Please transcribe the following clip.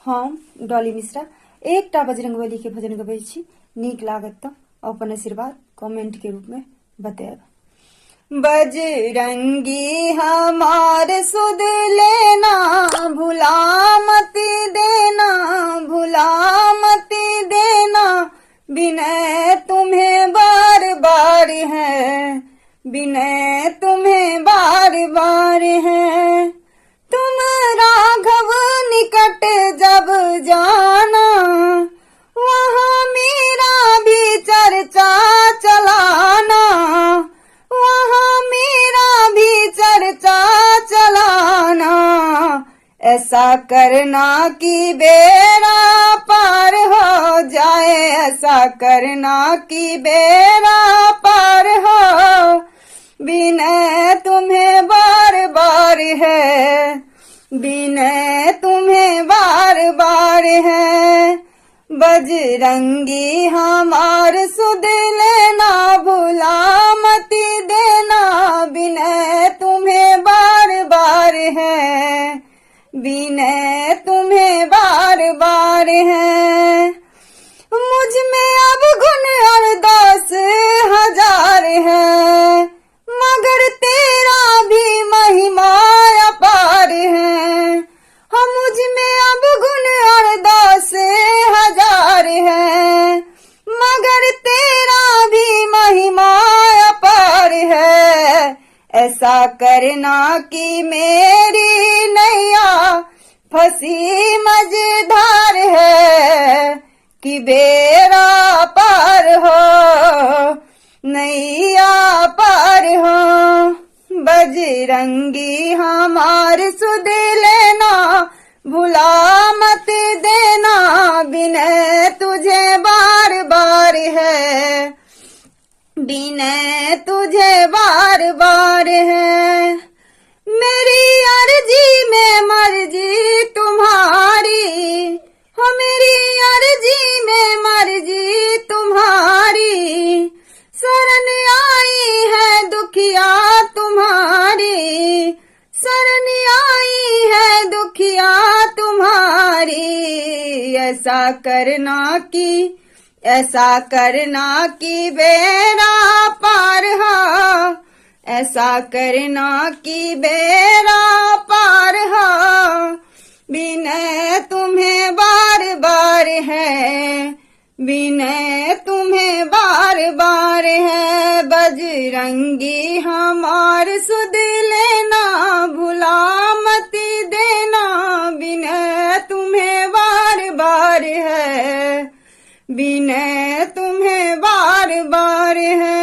हम डॉली मिश्रा एकटा बजरंगबली के भजन गबै छी। नीक लागत तो अपन आशीर्वाद कमेंट के रूप में बताएब। बजरंगी हमार सुध लेना, भुला मत देना, भुला मत देना। विनय तुम्हें बार बार है, विनय तुम्हें बार बार है। तुम राघव निकट जब जाना, वहाँ मेरा भी चर्चा चलाना, वहाँ मेरा भी चर्चा चलाना। ऐसा करना कि बेड़ा पार हो जाए, ऐसा करना कि बेड़ा पार हो। विनय तुम्हें बार बार है, विनय तुम्हें बार बार है। बजरंगी हमार सुध लेना, भुला मत देना। विनय तुम्हें बार बार है, विनय तुम्हें बार बार है। मुझ में अब गुण और दोष हजार है, मगर तेरा भी महिमा अपार है। हम मुझ में अब गुण और दोष हजार है, मगर तेरा भी महिमा अपार है। ऐसा करना कि मेरी नैया फंसी मझधार है, कि बेड़ा पार हो, नैया पार हो। बजरंगी हमार सुध लेना, भुला मत देना। विनय तुझे बार बार है, विनय तुझे बार बार है। मेरी अर्जी में मर्जी तुम्हारी, हो मेरी अर्जी में मर्जी तुम्हारी। शरण आई है दुखिया तुम्हारी, शरण आई है दुखिया तुम्हारी। ऐसा करना कि बेड़ा पार हो, ऐसा करना कि बेड़ा पार हो। विनय तुम्हें बार बार है, विनय तुम्हें बार बार है। बजरंगी हमार सुध लेना, भुला मत देना। विनय तुम्हें बार बार है, विनय तुम्हें बार बार है।